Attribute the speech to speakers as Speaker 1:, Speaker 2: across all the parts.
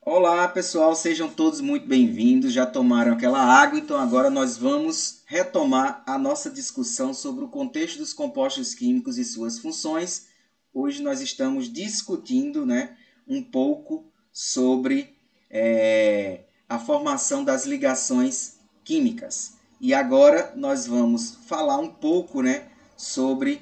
Speaker 1: Olá pessoal, sejam todos muito bem-vindos. Já tomaram aquela água, então agora nós vamos retomar a nossa discussão sobre o contexto dos compostos químicos e suas funções. Hoje nós estamos discutindo, um pouco sobre a formação das ligações químicas. E agora nós vamos falar um pouco, sobre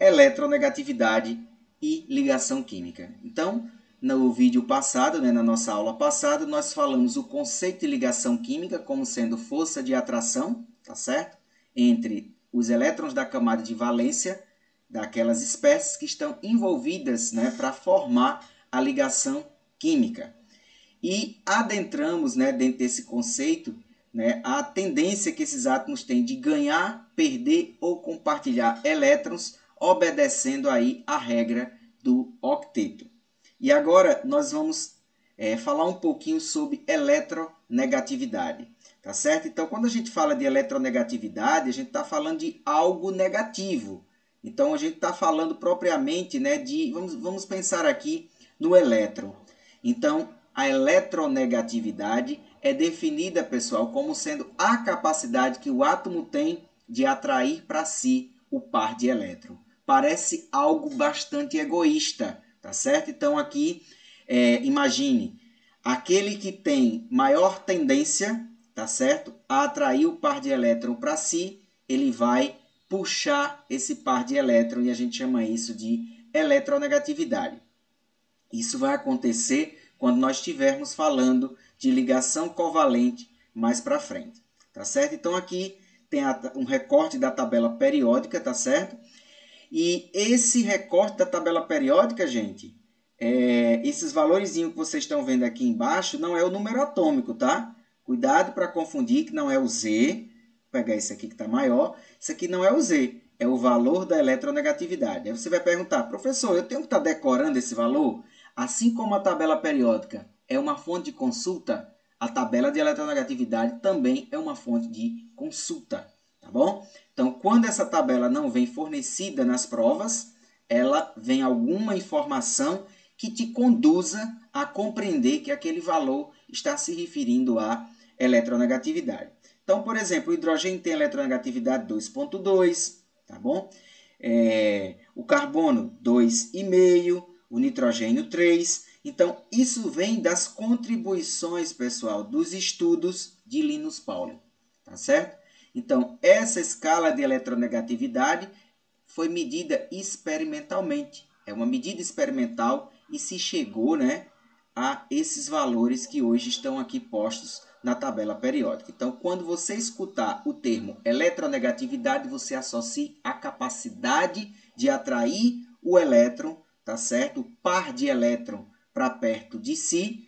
Speaker 1: eletronegatividade e ligação química. Então, no vídeo passado, na nossa aula passada, nós falamos o conceito de ligação química como sendo força de atração, tá certo? Entre os elétrons da camada de valência daquelas espécies que estão envolvidas, para formar a ligação química. E adentramos, dentro desse conceito, a tendência que esses átomos têm de ganhar, perder ou compartilhar elétrons, obedecendo aí a regra do octeto. E agora nós vamos falar um pouquinho sobre eletronegatividade, tá certo? Então, quando a gente fala de eletronegatividade, a gente está falando de algo negativo. Então, a gente está falando propriamente, vamos pensar aqui no elétron. Então, a eletronegatividade é definida, pessoal, como sendo a capacidade que o átomo tem de atrair para si o par de elétron. Parece algo bastante egoísta, tá certo? Então, aqui, imagine, aquele que tem maior tendência, tá certo, a atrair o par de elétron para si, ele vai puxar esse par de elétron e a gente chama isso de eletronegatividade. Isso vai acontecer quando nós estivermos falando de ligação covalente mais para frente, tá certo? Então aqui tem um recorte da tabela periódica, tá certo? E esse recorte da tabela periódica, gente, esses valores que vocês estão vendo aqui embaixo não é o número atômico, tá? Cuidado para confundir que não é o Z. Vou pegar esse aqui que está maior. Isso aqui não é o Z, é o valor da eletronegatividade. Aí você vai perguntar, professor, eu tenho que estar decorando esse valor? Assim como a tabela periódica é uma fonte de consulta, a tabela de eletronegatividade também é uma fonte de consulta, tá bom? Então, quando essa tabela não vem fornecida nas provas, ela vem alguma informação que te conduza a compreender que aquele valor está se referindo à eletronegatividade. Então, por exemplo, o hidrogênio tem eletronegatividade 2,2, tá bom? O carbono 2,5, o nitrogênio 3. Então, isso vem das contribuições, pessoal, dos estudos de Linus Pauling, tá certo? Então, essa escala de eletronegatividade foi medida experimentalmente. É uma medida experimental e se chegou, a esses valores que hoje estão aqui postos na tabela periódica. Então, quando você escutar o termo eletronegatividade, você associe a capacidade de atrair o elétron, tá certo? O par de elétron para perto de si,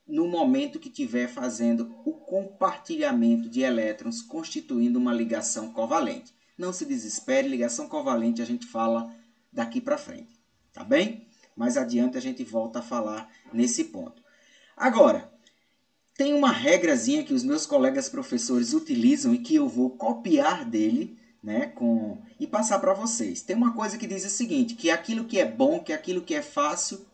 Speaker 1: no momento que estiver fazendo o compartilhamento de elétrons, constituindo uma ligação covalente. Não se desespere, ligação covalente a gente fala daqui para frente, tá bem? Mais adiante a gente volta a falar nesse ponto. Agora, tem uma regrazinha que os meus colegas professores utilizam e que eu vou copiar dele, e passar para vocês. Tem uma coisa que diz o seguinte, que aquilo que é bom, que aquilo que é fácil,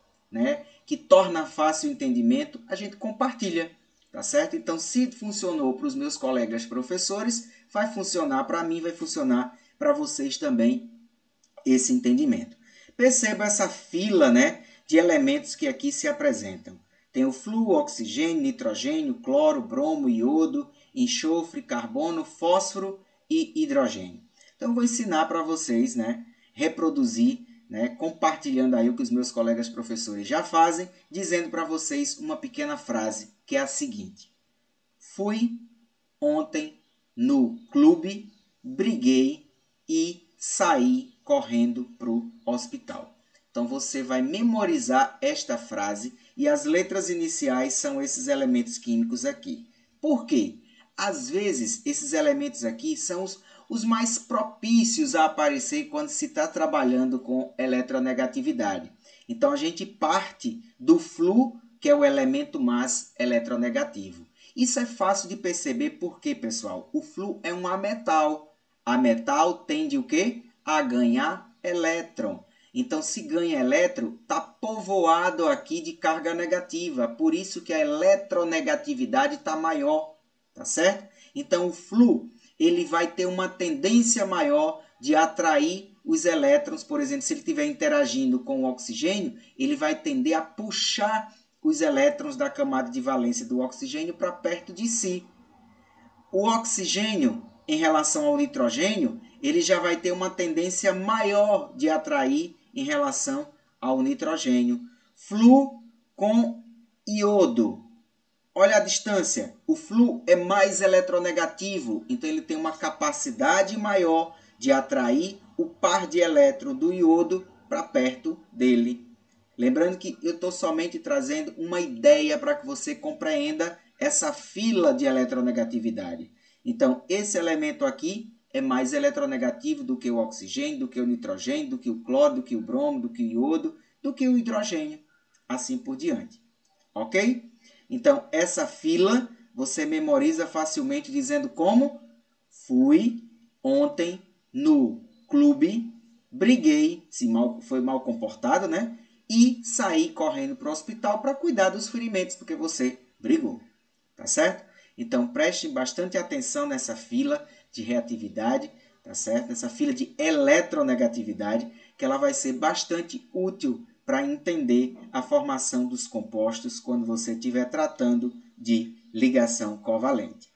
Speaker 1: que torna fácil o entendimento, a gente compartilha, tá certo? Então, se funcionou para os meus colegas professores, vai funcionar para mim, vai funcionar para vocês também esse entendimento. Perceba essa fila, de elementos que aqui se apresentam. Tem o flúor, oxigênio, nitrogênio, cloro, bromo, iodo, enxofre, carbono, fósforo e hidrogênio. Então, vou ensinar para vocês, reproduzir, compartilhando aí o que os meus colegas professores já fazem, dizendo para vocês uma pequena frase, que é a seguinte. Fui ontem no clube, briguei e saí correndo para o hospital. Então, você vai memorizar esta frase e as letras iniciais são esses elementos químicos aqui. Por quê? Às vezes, esses elementos aqui são os mais propícios a aparecer quando se está trabalhando com eletronegatividade. Então, a gente parte do Flu, que é o elemento mais eletronegativo. Isso é fácil de perceber porque, pessoal, o Flu é um ametal. Ametal tende o quê? A ganhar elétron. Então, se ganha elétron, está povoado aqui de carga negativa. Por isso que a eletronegatividade está maior, tá certo? Então, o Flu ele vai ter uma tendência maior de atrair os elétrons. Por exemplo, se ele estiver interagindo com o oxigênio, ele vai tender a puxar os elétrons da camada de valência do oxigênio para perto de si. O oxigênio, em relação ao nitrogênio, ele já vai ter uma tendência maior de atrair em relação ao nitrogênio. Flu com iodo. Olha a distância. O Flu é mais eletronegativo, então ele tem uma capacidade maior de atrair o par de elétrons do iodo para perto dele. Lembrando que eu estou somente trazendo uma ideia para que você compreenda essa fila de eletronegatividade. Então, esse elemento aqui é mais eletronegativo do que o oxigênio, do que o nitrogênio, do que o cloro, do que o bromo, do que o iodo, do que o hidrogênio, assim por diante. Ok? Então, essa fila você memoriza facilmente dizendo como? Fui ontem no clube, briguei, se foi mal comportado, né? E saí correndo para o hospital para cuidar dos ferimentos, porque você brigou. Tá certo? Então, preste bastante atenção nessa fila de reatividade, tá certo? Nessa fila de eletronegatividade, que ela vai ser bastante útil para entender a formação dos compostos quando você estiver tratando de ligação covalente.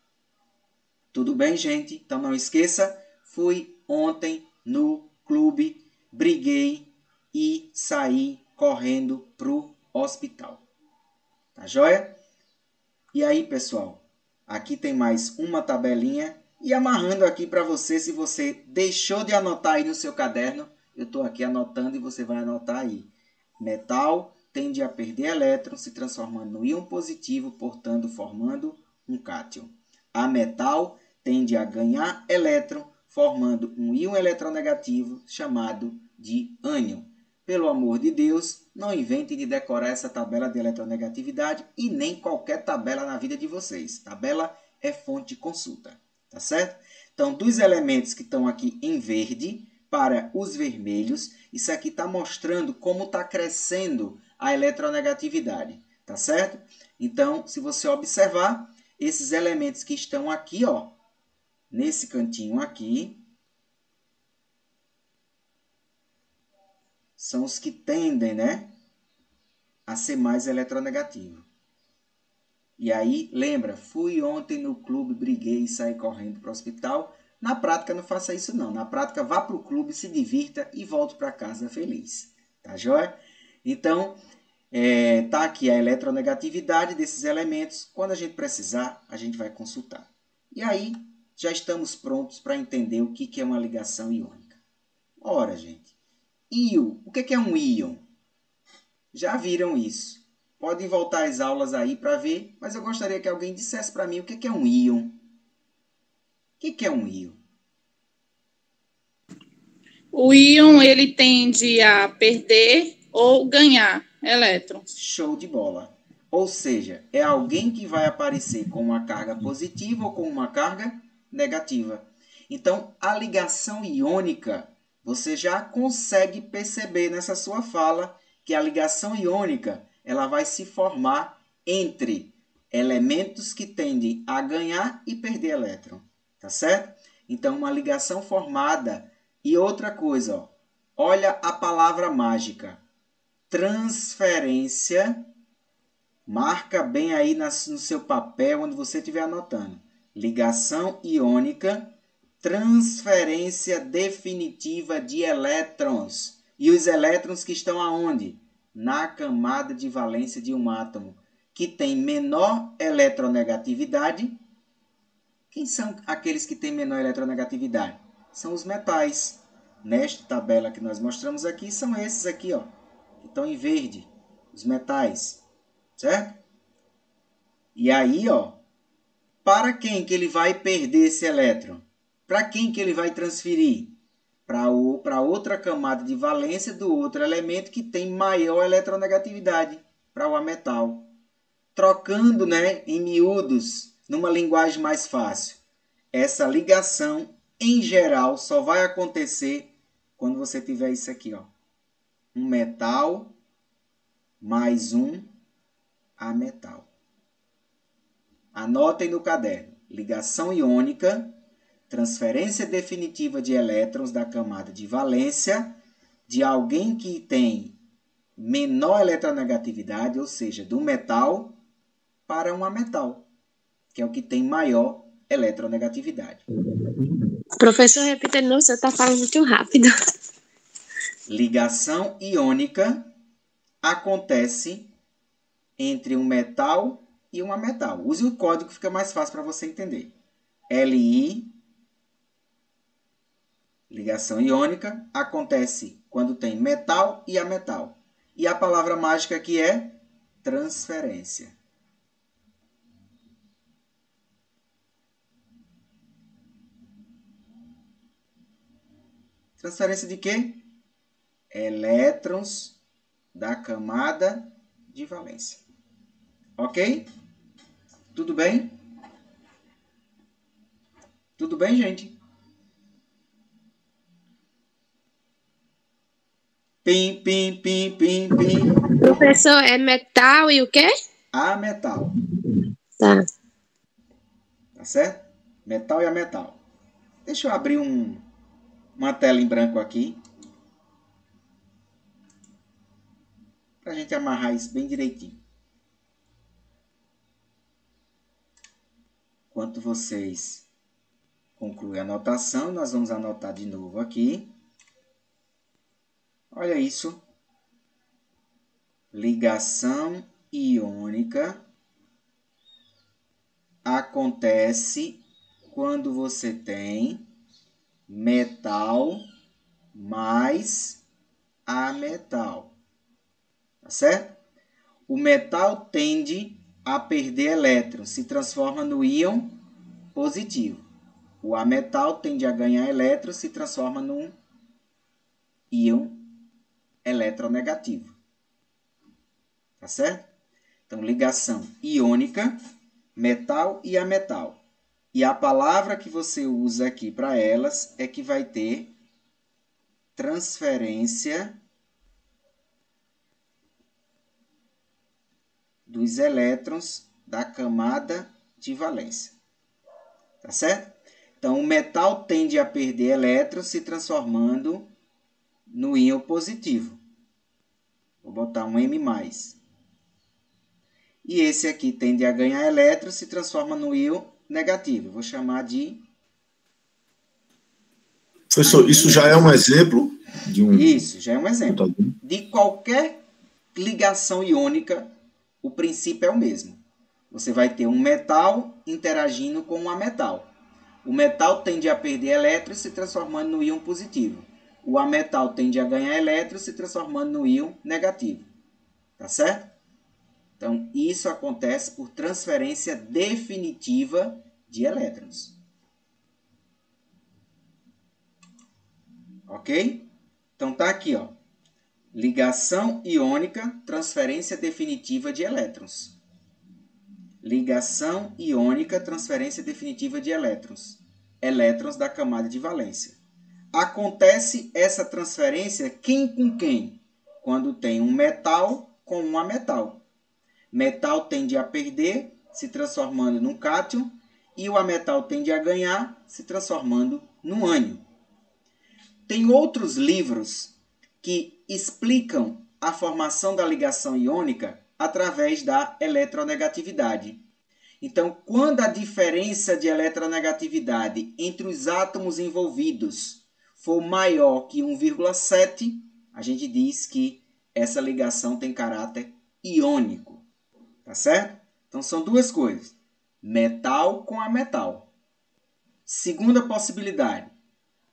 Speaker 1: Tudo bem, gente? Então, não esqueça, fui ontem no clube, briguei e saí correndo para o hospital. Tá joia? E aí, pessoal, aqui tem mais uma tabelinha e amarrando aqui para você, se você deixou de anotar aí no seu caderno, eu estou aqui anotando e você vai anotar aí. Metal tende a perder elétrons, se transformando no íon positivo, portanto, formando um cátion. A metal tende a ganhar elétron, formando um íon eletronegativo chamado de ânion. Pelo amor de Deus, não inventem de decorar essa tabela de eletronegatividade e nem qualquer tabela na vida de vocês. Tabela é fonte de consulta, tá certo? Então, dos elementos que estão aqui em verde para os vermelhos, isso aqui está mostrando como está crescendo a eletronegatividade, tá certo? Então, se você observar, esses elementos que estão aqui, ó, nesse cantinho aqui, são os que tendem, né, a ser mais eletronegativo. E aí, lembra, fui ontem no clube, briguei e saí correndo para o hospital. Na prática, não faça isso não. Na prática, vá para o clube, se divirta e volte para casa feliz. Tá joia? Então, tá aqui a eletronegatividade desses elementos. Quando a gente precisar, a gente vai consultar. E aí, já estamos prontos para entender o que é uma ligação iônica. Ora, gente, íon. O que é um íon? Já viram isso? Podem voltar às aulas aí para ver, mas eu gostaria que alguém dissesse para mim o que é um íon. O que é um íon?
Speaker 2: O íon ele tende a perder ou ganhar elétrons.
Speaker 1: Show de bola. Ou seja, é alguém que vai aparecer com uma carga positiva ou com uma carga negativa. Então, a ligação iônica, você já consegue perceber nessa sua fala que a ligação iônica ela vai se formar entre elementos que tendem a ganhar e perder elétron. Tá certo? Então, uma ligação formada. E outra coisa, ó, olha a palavra mágica. Transferência. Marca bem aí no seu papel, onde você estiver anotando. Ligação iônica, transferência definitiva de elétrons. E os elétrons que estão aonde? Na camada de valência de um átomo, que tem menor eletronegatividade. Quem são aqueles que têm menor eletronegatividade? São os metais. Nesta tabela que nós mostramos aqui, são esses aqui, ó, que estão em verde, os metais, certo? E aí, ó, para quem que ele vai perder esse elétron? Para quem que ele vai transferir? Para outra camada de valência do outro elemento que tem maior eletronegatividade, para o ametal. Trocando, né, em miúdos, numa linguagem mais fácil. Essa ligação, em geral, só vai acontecer quando você tiver isso aqui, ó. um metal mais um ametal. Anotem no caderno. Ligação iônica, transferência definitiva de elétrons da camada de valência de alguém que tem menor eletronegatividade, ou seja, do metal para um ametal, que é o que tem maior eletronegatividade.
Speaker 3: Professor, repita de novo, você está falando muito rápido.
Speaker 1: Ligação iônica acontece entre um metal e um ametal. Use o código, fica mais fácil para você entender. Li, ligação iônica, acontece quando tem metal e ametal. E a palavra mágica aqui é transferência. Transferência de quê? Elétrons da camada de valência. Ok? Tudo bem? Tudo bem, gente? Pim, pim, pim, pim, pim.
Speaker 3: Professor, é metal e o quê?
Speaker 1: Ametal.
Speaker 3: Tá.
Speaker 1: Tá certo? Metal e ametal. Deixa eu abrir uma tela em branco aqui. Para a gente amarrar isso bem direitinho. Enquanto vocês concluem a anotação, nós vamos anotar de novo aqui. Olha isso. Ligação iônica acontece quando você tem metal mais ametal. Tá certo? O metal tende a perder elétrons, se transforma no íon positivo. O ametal tende a ganhar elétrons, se transforma num íon eletronegativo. Tá certo? Então, ligação iônica, metal e ametal. E a palavra que você usa aqui para elas é que vai ter transferência dos elétrons da camada de valência. Tá certo? Então, o metal tende a perder elétrons, se transformando no íon positivo. Vou botar um M+. E esse aqui tende a ganhar elétrons, se transforma no íon negativo. Vou chamar de...
Speaker 4: Professor, isso já é um exemplo de um...
Speaker 1: Isso, já é um exemplo. De qualquer ligação iônica, o princípio é o mesmo. Você vai ter um metal interagindo com um ametal. O metal tende a perder elétrons, se transformando no íon positivo. O ametal tende a ganhar elétrons, se transformando no íon negativo. Tá certo? Então, isso acontece por transferência definitiva de elétrons. Ok? Então, tá aqui, ó. Ligação iônica, transferência definitiva de elétrons. Ligação iônica, transferência definitiva de elétrons. Elétrons da camada de valência. Acontece essa transferência quem com quem? Quando tem um metal com um ametal. Metal tende a perder, se transformando num cátion, e o ametal tende a ganhar, se transformando num ânion. Tem outros livros que explicam a formação da ligação iônica através da eletronegatividade. Então, quando a diferença de eletronegatividade entre os átomos envolvidos for maior que 1,7, a gente diz que essa ligação tem caráter iônico. Tá certo? Então, são duas coisas. Metal com ametal. Segunda possibilidade.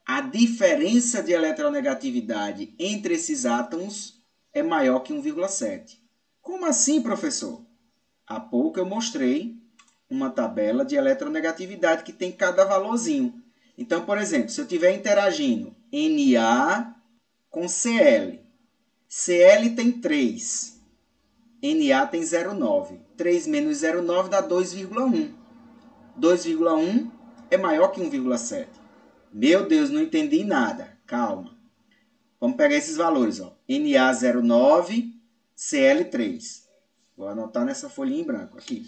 Speaker 1: A diferença de eletronegatividade entre esses átomos é maior que 1,7. Como assim, professor? Há pouco eu mostrei uma tabela de eletronegatividade que tem cada valorzinho. Então, por exemplo, se eu estiver interagindo Na com Cl. Cl tem 3. Na tem 0,9. 3 menos 0,9 dá 2,1. 2,1 é maior que 1,7. Meu Deus, não entendi nada. Calma. Vamos pegar esses valores, ó. Na09, Cl3. Vou anotar nessa folhinha em branco aqui.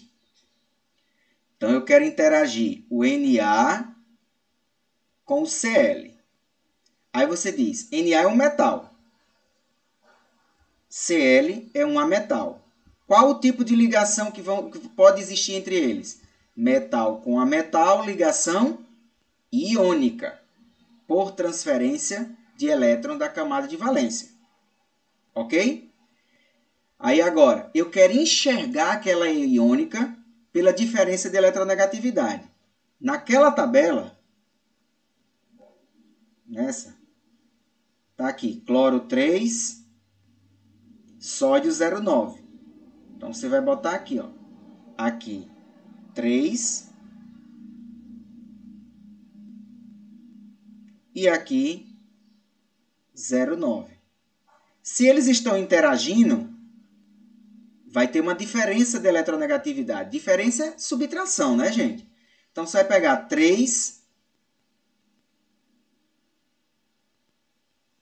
Speaker 1: Então, eu quero interagir o Na com o Cl. Aí você diz, Na é um metal. Cl é um ametal. Qual o tipo de ligação que pode existir entre eles? Metal com ametal, ligação iônica, por transferência de elétron da camada de valência. Ok? Aí agora, eu quero enxergar aquela iônica pela diferença de eletronegatividade. Naquela tabela, nessa, tá aqui, cloro 3, sódio 0,9. Então, você vai botar aqui, ó. Aqui, 3. E aqui, 0,9. Se eles estão interagindo, vai ter uma diferença de eletronegatividade. Diferença é subtração, né, gente? Então, você vai pegar 3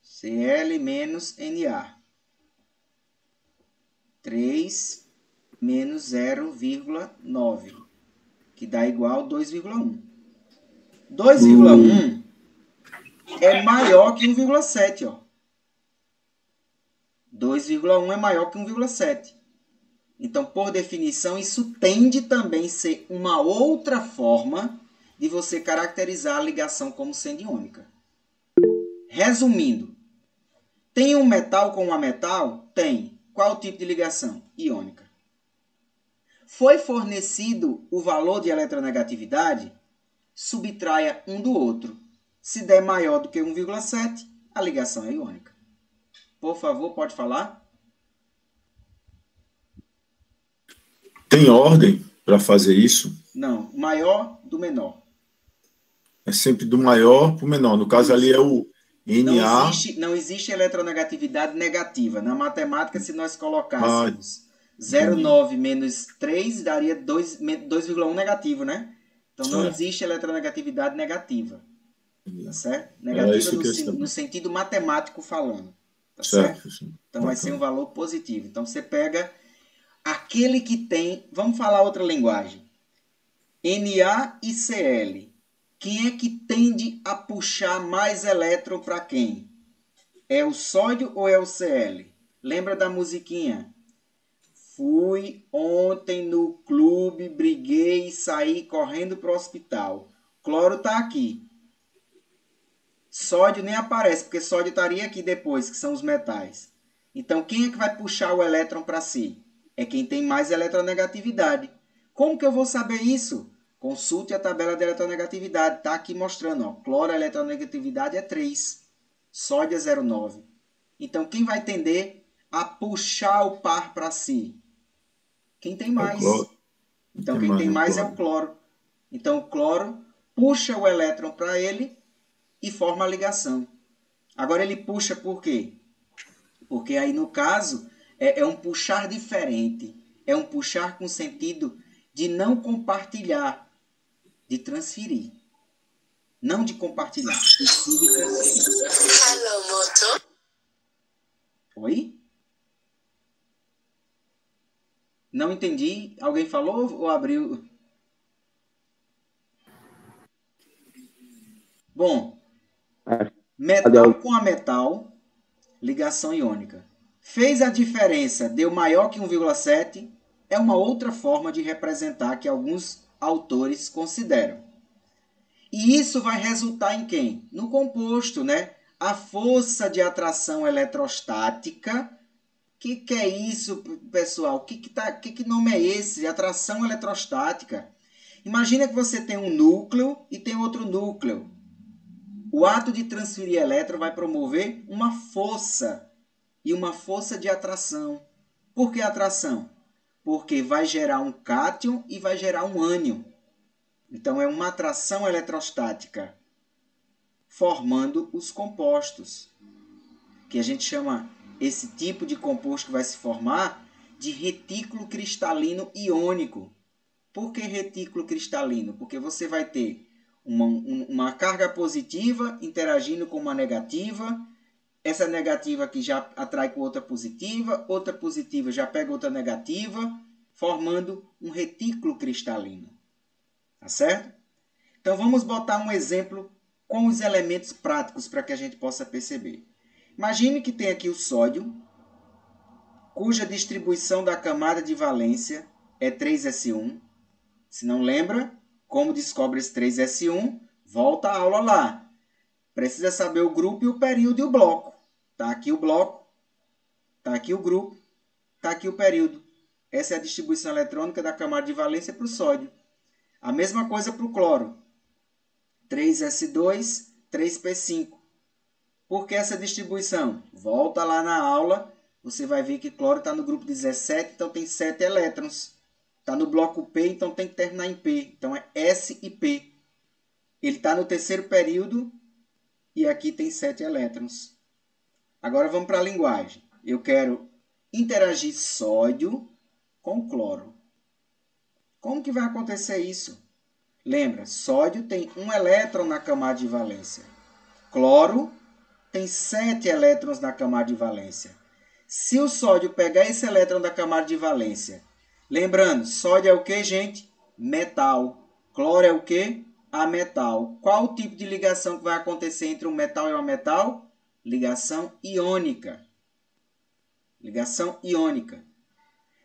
Speaker 1: Cl menos Na. 3 menos 0,9, que dá igual 2,1. 2,1 é maior que 1,7, ó. 2,1 é maior que 1,7. Então, por definição, isso tende também a ser uma outra forma de você caracterizar a ligação como sendo iônica. Resumindo, tem um metal com um ametal? Tem. Qual o tipo de ligação? Iônica. Foi fornecido o valor de eletronegatividade? Subtraia um do outro. Se der maior do que 1,7, a ligação é iônica. Por favor, pode falar?
Speaker 4: Tem ordem para fazer isso?
Speaker 1: Não, maior do menor.
Speaker 4: É sempre do maior para o menor. No caso ali é o Na.
Speaker 1: Não existe eletronegatividade negativa. Na matemática, se nós colocássemos 0,9 menos 3, daria 2,1 negativo, né? Então, não existe eletronegatividade negativa. Tá certo? Negativa no sentido matemático falando. Tá certo? Então, vai ser um valor positivo. Então, você pega aquele que tem... Vamos falar outra linguagem. Na e Cl. Quem é que tende a puxar mais elétron para quem? É o sódio ou é o Cl? Lembra da musiquinha? Fui ontem no clube, briguei e saí correndo para o hospital. Cloro está aqui. Sódio nem aparece, porque sódio estaria aqui depois, que são os metais. Então, quem é que vai puxar o elétron para si? É quem tem mais eletronegatividade. Como que eu vou saber isso? Consulte a tabela de eletronegatividade. Está aqui mostrando. Ó. Cloro, a eletronegatividade é 3. Sódio é 0,9. Então, quem vai tender a puxar o par para si? Quem tem mais. Então, quem tem mais é o cloro. Então, o cloro puxa o elétron para ele e forma a ligação. Agora, ele puxa por quê? Porque aí, no caso, é um puxar diferente. É um puxar com sentido de não compartilhar, de transferir. Não de compartilhar, e sim de transferir.
Speaker 5: Hello, motor.
Speaker 1: Oi? Não entendi. Alguém falou ou abriu? Bom, metal com a metal, ligação iônica. Fez a diferença, deu maior que 1,7, é uma outra forma de representar que alguns autores consideram. E isso vai resultar em quem? No composto, né? A força de atração eletrostática. Que é isso, pessoal? Que nome é esse? Atração eletrostática. Imagina que você tem um núcleo e tem outro núcleo. O ato de transferir elétron vai promover uma força. E uma força de atração. Por que atração? Porque vai gerar um cátion e vai gerar um ânion. Então, é uma atração eletrostática, formando os compostos, que a gente chama esse tipo de composto que vai se formar de retículo cristalino iônico. Por que retículo cristalino? Porque você vai ter uma carga positiva interagindo com uma negativa essa negativa aqui já atrai com outra positiva já pega outra negativa, formando um retículo cristalino. Tá certo? Então, vamos botar um exemplo com os elementos práticos para que a gente possa perceber. Imagine que tem aqui o sódio, cuja distribuição da camada de valência é 3s1. Se não lembra como descobre esse 3s1, volta a aula lá. Precisa saber o grupo e o período e o bloco. Está aqui o bloco, está aqui o grupo, está aqui o período. Essa é a distribuição eletrônica da camada de valência para o sódio. A mesma coisa para o cloro. 3s2, 3p5. Por que essa distribuição? Volta lá na aula, você vai ver que cloro está no grupo 17, então tem 7 elétrons. Está no bloco P, então tem que terminar em P. Então é S e P. Ele está no terceiro período e aqui tem 7 elétrons. Agora vamos para a linguagem. Eu quero interagir sódio com cloro. Como que vai acontecer isso? Lembra, sódio tem 1 elétron na camada de valência. Cloro tem 7 elétrons na camada de valência. Se o sódio pegar esse elétron da camada de valência, lembrando, sódio é o que, gente? Metal. Cloro é o que? Ametal. Qual o tipo de ligação que vai acontecer entre um metal e um ametal? Ligação iônica. Ligação iônica.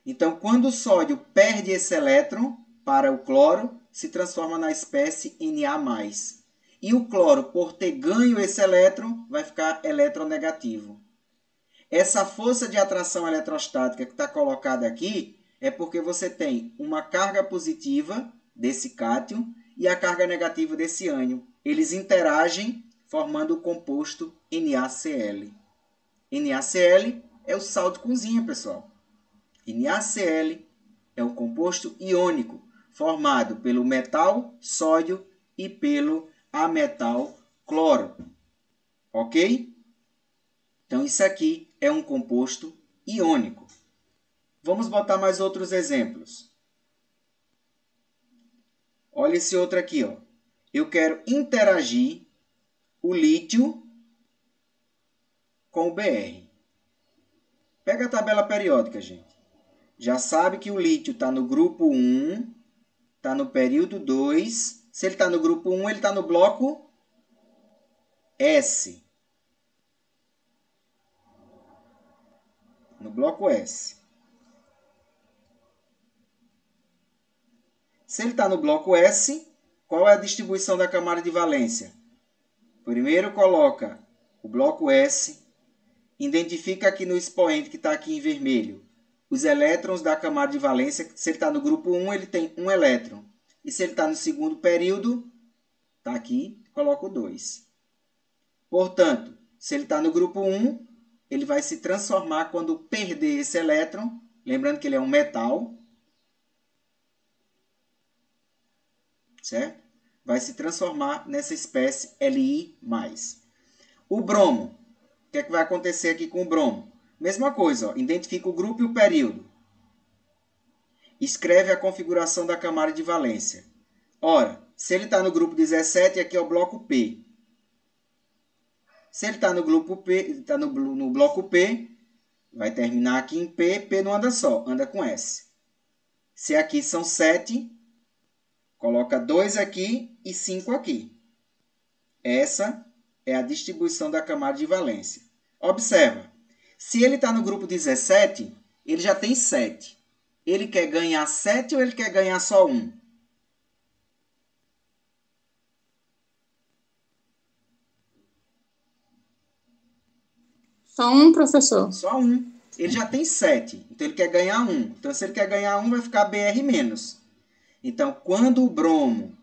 Speaker 1: Então, quando o sódio perde esse elétron para o cloro, se transforma na espécie Na+. E o cloro, por ter ganho esse elétron, vai ficar eletronegativo. Essa força de atração eletrostática que está colocada aqui é porque você tem uma carga positiva desse cátion e a carga negativa desse ânion. Eles interagem formando o composto NaCl. NaCl é o sal de cozinha, pessoal. NaCl é o composto iônico formado pelo metal sódio e pelo ametal cloro. Ok? Então, isso aqui é um composto iônico. Vamos botar mais outros exemplos. Olha esse outro aqui, ó. Eu quero interagir o lítio com o Br. Pega a tabela periódica, gente. Já sabe que o lítio está no grupo 1, está no período 2. Se ele está no grupo 1, ele está no bloco S. No bloco S. Se ele está no bloco S, qual é a distribuição da camada de valência? Primeiro coloca o bloco S, identifica aqui no expoente que está aqui em vermelho os elétrons da camada de valência. Se ele está no grupo 1, ele tem 1 elétron. E se ele está no segundo período, está aqui, coloca o 2. Portanto, se ele está no grupo 1, ele vai se transformar quando perder esse elétron. Lembrando que ele é um metal. Certo? Vai se transformar nessa espécie Li+. O bromo. O que é que vai acontecer aqui com o bromo? Mesma coisa, ó, identifica o grupo e o período. Escreve a configuração da camada de valência. Ora, se ele está no grupo 17, aqui é o bloco P. Se ele está no grupo P, está no bloco P, vai terminar aqui em P, P não anda só, anda com S. Se aqui são 7, coloca 2 aqui e 5 aqui. Essa é a distribuição da camada de valência. Observa, se ele está no grupo 17, ele já tem 7. Ele quer ganhar 7 ou ele quer ganhar só 1?
Speaker 2: Só um, professor?
Speaker 1: Só 1. Ele já tem 7, então ele quer ganhar 1. Então, se ele quer ganhar 1, vai ficar Br-. Então, quando o bromo,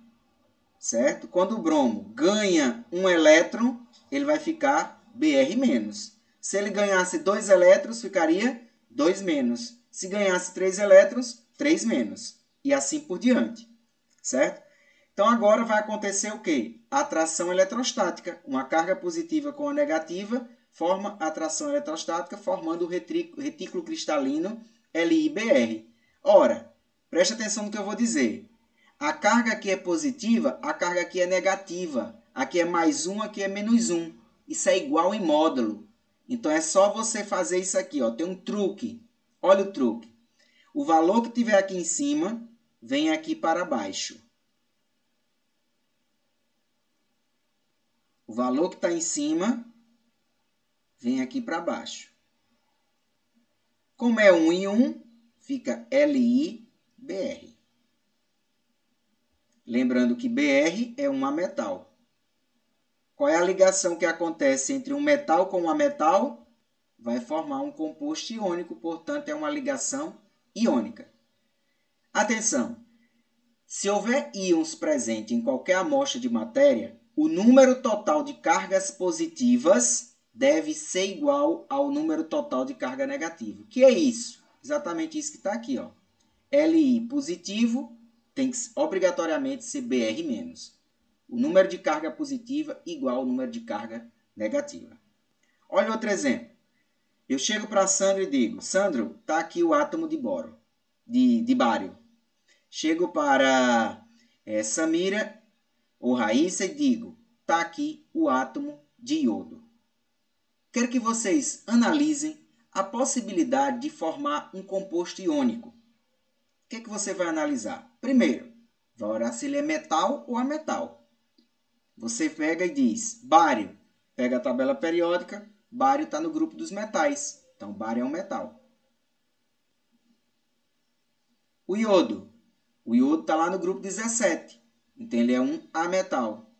Speaker 1: certo? Quando o bromo ganha 1 elétron, ele vai ficar Br-. Se ele ganhasse 2 elétrons, ficaria 2-. Se ganhasse 3 elétrons, 3-. E assim por diante, certo? Então, agora vai acontecer o quê? Atração eletrostática. Uma carga positiva com a negativa forma atração eletrostática, formando o retículo cristalino LiBr. Ora, preste atenção no que eu vou dizer. A carga aqui é positiva, a carga aqui é negativa. Aqui é +1, aqui é -1. Isso é igual em módulo. Então, é só você fazer isso aqui, ó. Tem um truque. Olha o truque. O valor que tiver aqui em cima, vem aqui para baixo. O valor que está em cima, vem aqui para baixo. Como é 1 e 1, fica LIBR. Lembrando que BR é um ametal. Qual é a ligação que acontece entre um metal com um ametal? Vai formar um composto iônico, portanto, é uma ligação iônica. Atenção! Se houver íons presentes em qualquer amostra de matéria, o número total de cargas positivas deve ser igual ao número total de carga negativa. O que é isso? Exatamente isso que está aqui, ó. Li positivo tem que obrigatoriamente ser Br menos. O número de carga positiva igual ao número de carga negativa. Olha outro exemplo. Eu chego para Sandro e digo, Sandro, está aqui o átomo de boro, de bário. Chego para Samira ou Raíssa e digo, está aqui o átomo de iodo. Quero que vocês analisem a possibilidade de formar um composto iônico. O que você vai analisar? Primeiro, vai olhar se ele é metal ou ametal. Você pega e diz, bário, pega a tabela periódica, bário está no grupo dos metais, então bário é um metal. O iodo está lá no grupo 17, então ele é um ametal.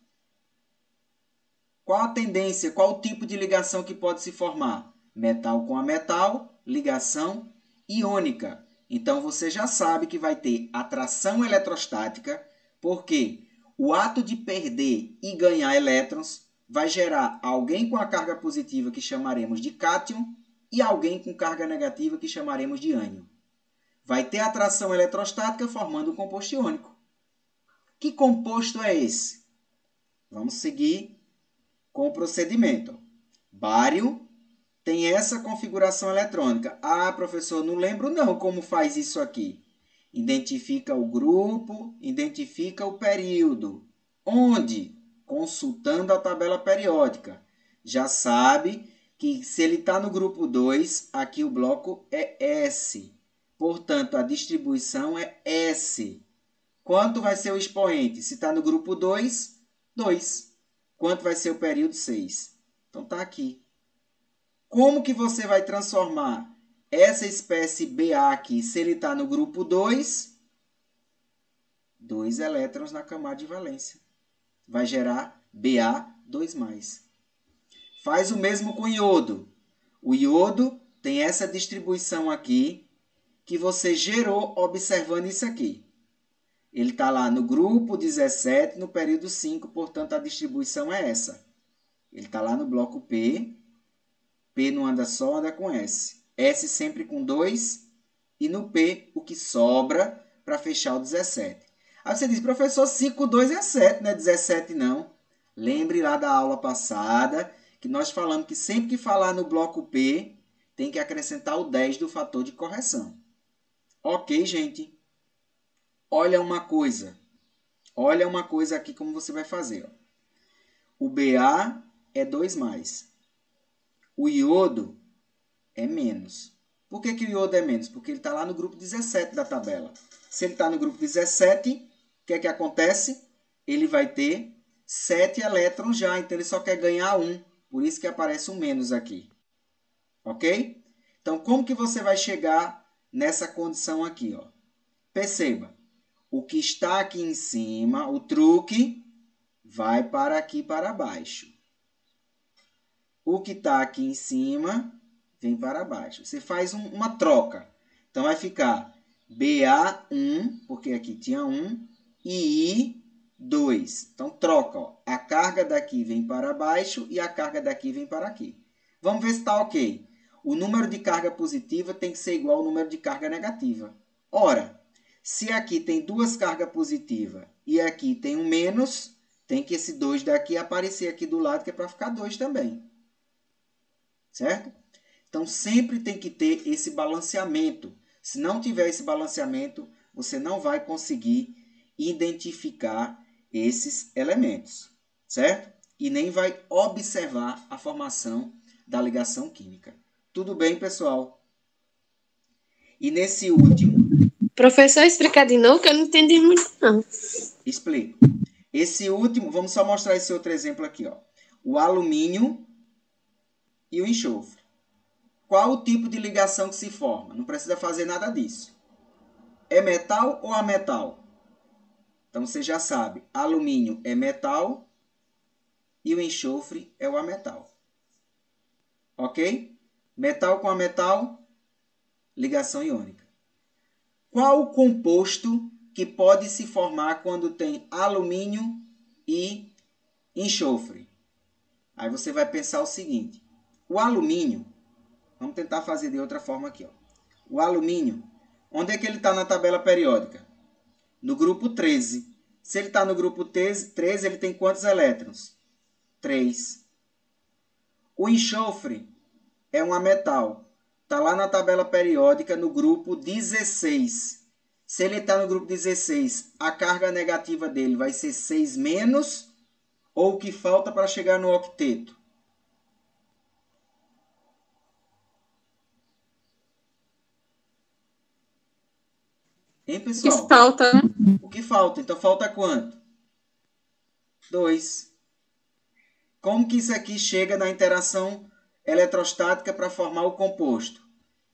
Speaker 1: Qual a tendência, qual o tipo de ligação que pode se formar? Metal com ametal, ligação iônica. Então você já sabe que vai ter atração eletrostática, porque o ato de perder e ganhar elétrons vai gerar alguém com a carga positiva que chamaremos de cátion e alguém com carga negativa que chamaremos de ânion. Vai ter atração eletrostática formando um composto iônico. Que composto é esse? Vamos seguir com o procedimento. Bário tem essa configuração eletrônica. Ah, professor, não lembro não como faz isso aqui. Identifica o grupo, identifica o período. Onde? Consultando a tabela periódica. Já sabe que se ele está no grupo 2, aqui o bloco é S. Portanto, a distribuição é S. Quanto vai ser o expoente? Se está no grupo 2, 2. Quanto vai ser o período? 6. Então, está aqui. Como que você vai transformar essa espécie BA aqui, se ele está no grupo 2, 2 elétrons na camada de valência. Vai gerar Ba2+. Faz o mesmo com o iodo. O iodo tem essa distribuição aqui que você gerou observando isso aqui. Ele está lá no grupo 17, no período 5, portanto, a distribuição é essa. Ele está lá no bloco P. P não anda só, anda com S. S sempre com 2 e no P o que sobra para fechar o 17. Aí você diz, professor, 5 com 2 é 7, não é 17 não. Lembre lá da aula passada que nós falamos que sempre que falar no bloco P, tem que acrescentar o 10 do fator de correção. Ok, gente? Olha uma coisa aqui como você vai fazer. Ó. O Ba é 2+. O iodo é menos. Por que o iodo é menos? Porque ele está lá no grupo 17 da tabela. Se ele está no grupo 17, o que é que acontece? Ele vai ter 7 elétrons já, então ele só quer ganhar 1. Por isso que aparece um menos aqui. Ok? Então, como que você vai chegar nessa condição aqui? Ó? Perceba, o que está aqui em cima, o truque, vai para aqui para baixo. O que está aqui em cima vem para baixo. Você faz uma troca. Então, vai ficar Ba1, porque aqui tinha 1, e I2. Então, troca. Ó. A carga daqui vem para baixo e a carga daqui vem para aqui. Vamos ver se está ok. O número de carga positiva tem que ser igual ao número de carga negativa. Ora, se aqui tem 2 cargas positivas e aqui tem um menos, tem que esse 2 daqui aparecer aqui do lado, que é para ficar 2 também. Certo? Então, sempre tem que ter esse balanceamento. Se não tiver esse balanceamento, você não vai conseguir identificar esses elementos. Certo? E nem vai observar a formação da ligação química. Tudo bem, pessoal? E nesse último...
Speaker 3: Professor, explica de novo que eu não entendi muito, não.
Speaker 1: Explico. Esse último, vamos só mostrar esse outro exemplo aqui, ó. O alumínio e o enxofre. Qual o tipo de ligação que se forma? Não precisa fazer nada disso. É metal ou ametal? Então você já sabe, alumínio é metal e o enxofre é o ametal. Ok? Metal com ametal, ligação iônica. Qual o composto que pode se formar quando tem alumínio e enxofre? Aí você vai pensar o seguinte. O alumínio, vamos tentar fazer de outra forma aqui. Ó. O alumínio, onde é que ele está na tabela periódica? No grupo 13. Se ele está no grupo 13, ele tem quantos elétrons? 3. O enxofre é um ametal. Está lá na tabela periódica no grupo 16. Se ele está no grupo 16, a carga negativa dele vai ser 6 menos, ou o que falta para chegar no octeto? Hein, pessoal?
Speaker 2: Que falta, né?
Speaker 1: O que falta? Então, falta quanto? 2. Como que isso aqui chega na interação eletrostática para formar o composto?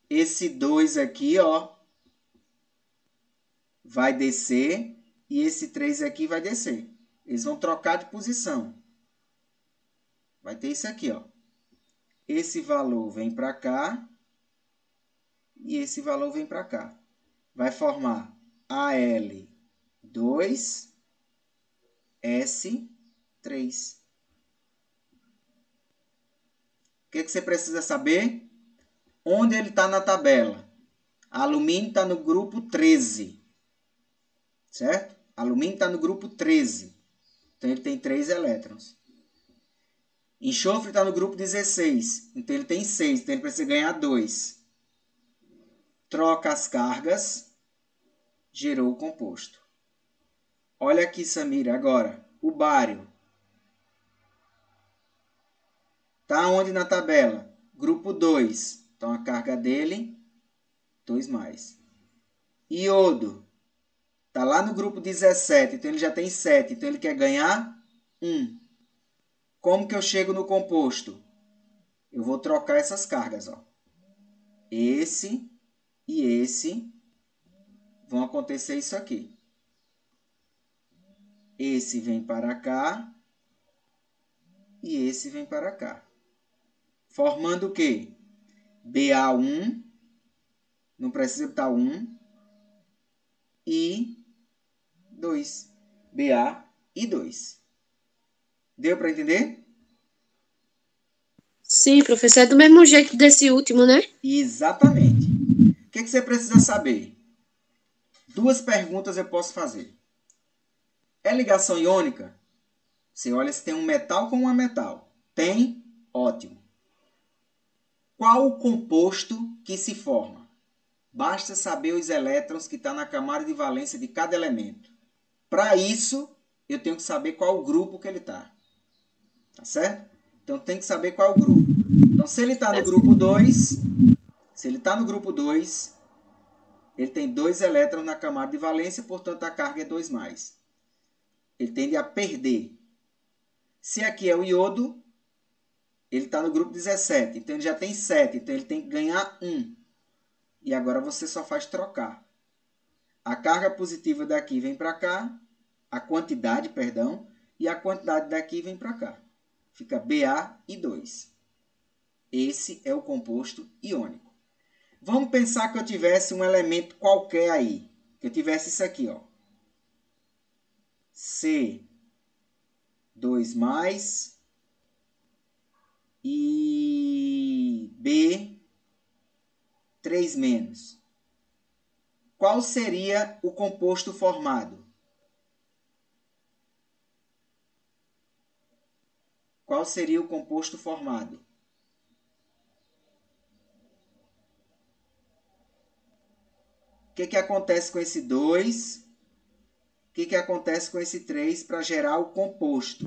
Speaker 1: Esse 2 aqui, ó, vai descer e esse 3 aqui vai descer. Eles vão trocar de posição. Vai ter isso aqui, ó. Esse valor vem para cá e esse valor vem para cá. Vai formar Al2S3. O que você precisa saber? Onde ele está na tabela? Alumínio está no grupo 13. Certo? Alumínio está no grupo 13. Então, ele tem 3 elétrons. Enxofre está no grupo 16. Então, ele tem 6. Então, ele precisa ganhar 2. Troca as cargas. Gerou o composto. Olha aqui, Samira, agora. O bário. Está onde na tabela? Grupo 2. Então, a carga dele, 2+. Iodo. Está lá no grupo 17. Então, ele já tem 7. Então, ele quer ganhar 1. Como que eu chego no composto? Eu vou trocar essas cargas. Ó. Esse e esse vão acontecer isso aqui. Esse vem para cá e esse vem para cá. Formando o quê? Ba1, não precisa botar 1, e 2. Ba e 2. Deu para entender?
Speaker 3: Sim, professor, é do mesmo jeito desse último, né?
Speaker 1: Exatamente. O que você precisa saber? 2 perguntas eu posso fazer. É ligação iônica? Você olha se tem um metal com um ametal. Tem? Ótimo. Qual o composto que se forma? Basta saber os elétrons que estão na camada de valência de cada elemento. Para isso, eu tenho que saber qual o grupo que ele está. Tá certo? Então, tem que saber qual é o grupo. Então, se ele está no grupo 2, ele tem 2 elétrons na camada de valência, portanto, a carga é 2+. Ele tende a perder. Se aqui é o iodo, ele está no grupo 17, então ele já tem 7, então ele tem que ganhar 1. E agora você só faz trocar. A carga positiva daqui vem para cá, a quantidade, perdão, e a quantidade daqui vem para cá. Fica Ba e 2. Esse é o composto iônico. Vamos pensar que eu tivesse um elemento qualquer aí. Que eu tivesse isso aqui, ó. C2+, e B3-. Qual seria o composto formado? Qual seria o composto formado? O que acontece com esse 2? O que acontece com esse 3 para gerar o composto?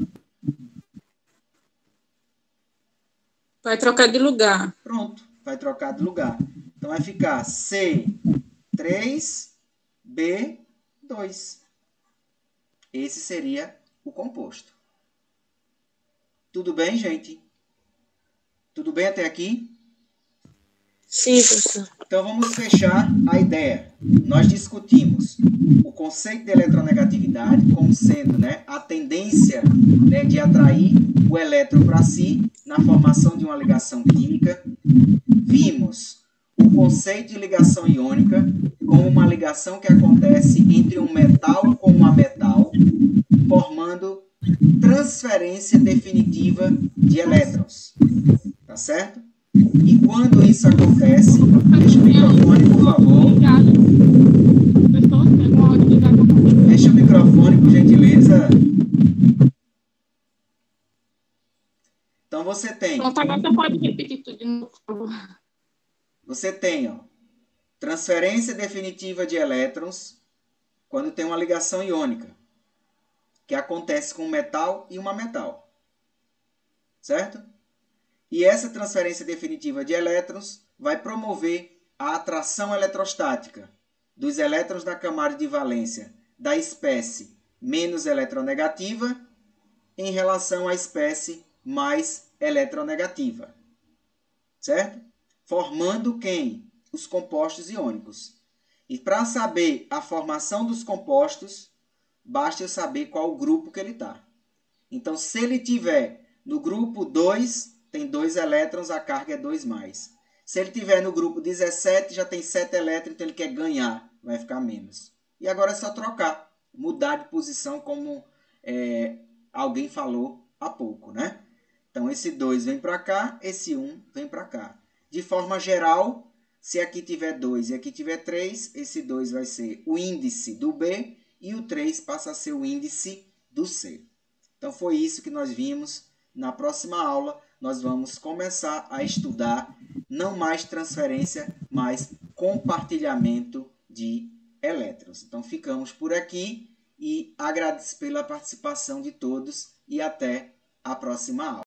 Speaker 2: Vai trocar de lugar.
Speaker 1: Pronto, vai trocar de lugar. Então, vai ficar C3B2. Esse seria o composto. Tudo bem, gente? Tudo bem até aqui?
Speaker 3: Sim, professor.
Speaker 1: Então, vamos fechar a ideia. Nós discutimos o conceito de eletronegatividade como sendo, né, a tendência, né, de atrair o elétron para si na formação de uma ligação química. Vimos o conceito de ligação iônica como uma ligação que acontece entre um metal com uma metal, formando transferência definitiva de elétrons. Tá certo? E quando isso acontece, deixa o microfone, por favor. Deixa o microfone, por gentileza. Então, você tem...
Speaker 2: Pronto, agora você pode repetir tudo de novo, por favor.
Speaker 1: Você tem, ó, transferência definitiva de elétrons quando tem uma ligação iônica, que acontece com um metal e uma metal. Certo? E essa transferência definitiva de elétrons vai promover a atração eletrostática dos elétrons da camada de valência da espécie menos eletronegativa em relação à espécie mais eletronegativa. Certo? Formando quem? Os compostos iônicos. E para saber a formação dos compostos, basta eu saber qual o grupo que ele está. Então, se ele tiver no grupo 2, tem 2 elétrons, a carga é 2+. Se ele tiver no grupo 17, já tem 7 elétrons, então ele quer ganhar, vai ficar menos. E agora é só trocar, mudar de posição, como alguém falou há pouco, né? Então, esse 2 vem para cá, esse 1 vem para cá. De forma geral, se aqui tiver 2 e aqui tiver 3, esse 2 vai ser o índice do B e o 3 passa a ser o índice do C. Então, foi isso que nós vimos. Na próxima aula, nós vamos começar a estudar não mais transferência, mas compartilhamento de elétrons. Então, ficamos por aqui e agradeço pela participação de todos e até a próxima aula.